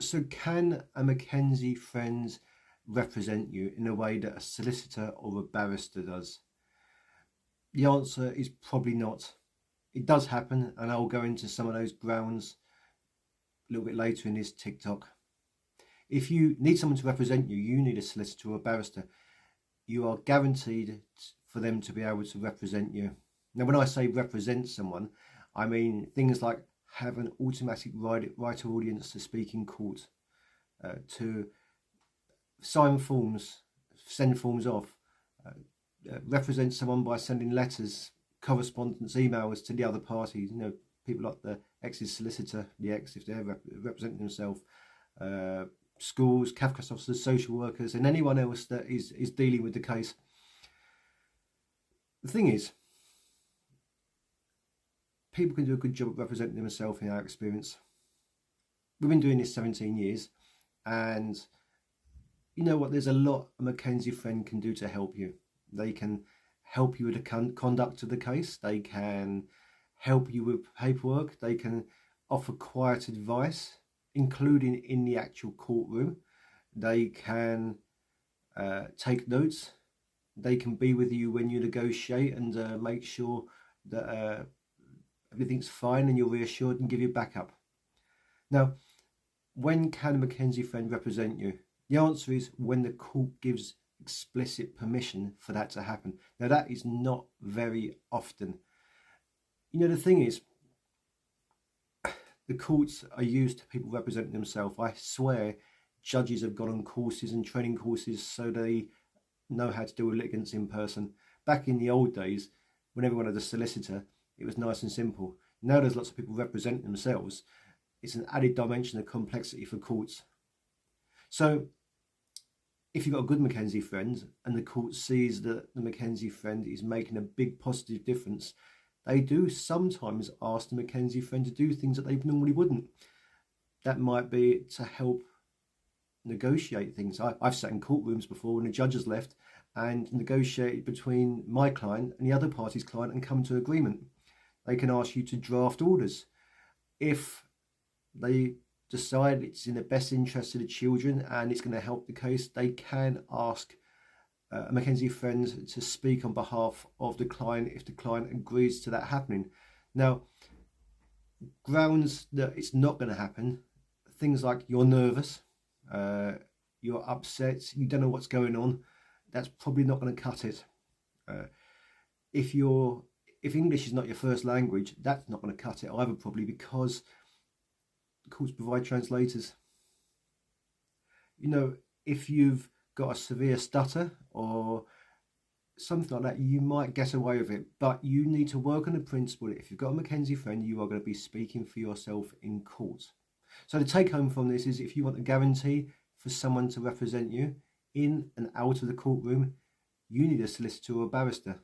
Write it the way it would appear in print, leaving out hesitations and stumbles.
So can a McKenzie Friend represent you in a way that a solicitor or a barrister does? The answer is probably not. It does happen, and I'll go into some of those grounds a little bit later in this TikTok. If you need someone to represent you, you need a solicitor or a barrister. You are guaranteed for them to be able to represent you. Now, when I say represent someone, I mean things like have an automatic right of audience to speak in court, to sign forms, send forms off, represent someone by sending letters, correspondence, emails to the other parties. You know, people like the ex's solicitor, the ex, if they're representing themselves, schools, Kafka's officers, social workers, and anyone else that is dealing with the case. The thing is, people can do a good job of representing themselves in our experience. We've been doing this 17 years, and you know what, there's a lot a McKenzie Friend can do to help you. They can help you with the conduct of the case. They can help you with paperwork. They can offer quiet advice, including in the actual courtroom. They can take notes. They can be with you when you negotiate and make sure that everything's fine and you're reassured and give you backup. Now, when can a McKenzie Friend represent you? The answer is when the court gives explicit permission for that to happen. Now, that is not very often. You know, the thing is, the courts are used to people representing themselves. I swear judges have gone on courses and training courses so they know how to deal with litigants in person. Back in the old days, when everyone had a solicitor, it was nice and simple. Now there's lots of people representing themselves. It's an added dimension of complexity for courts. So if you've got a good McKenzie Friend and the court sees that the McKenzie Friend is making a big positive difference, they do sometimes ask the McKenzie Friend to do things that they normally wouldn't. That might be to help negotiate things. I've sat in courtrooms before when the judge has left and negotiated between my client and the other party's client and come to agreement. They can ask you to draft orders. If they decide it's in the best interest of the children and it's going to help the case, they can ask a McKenzie Friend to speak on behalf of the client if the client agrees to that happening. Now, grounds that it's not going to happen, things like you're nervous, you're upset, you don't know what's going on, that's probably not going to cut it. If English is not your first language, that's not going to cut it either, probably, because the courts provide translators. You know, if you've got a severe stutter or something like that, you might get away with it, but you need to work on the principle that if you've got a McKenzie Friend, you are going to be speaking for yourself in court. So the take home from this is, if you want a guarantee for someone to represent you in and out of the courtroom, you need a solicitor or a barrister.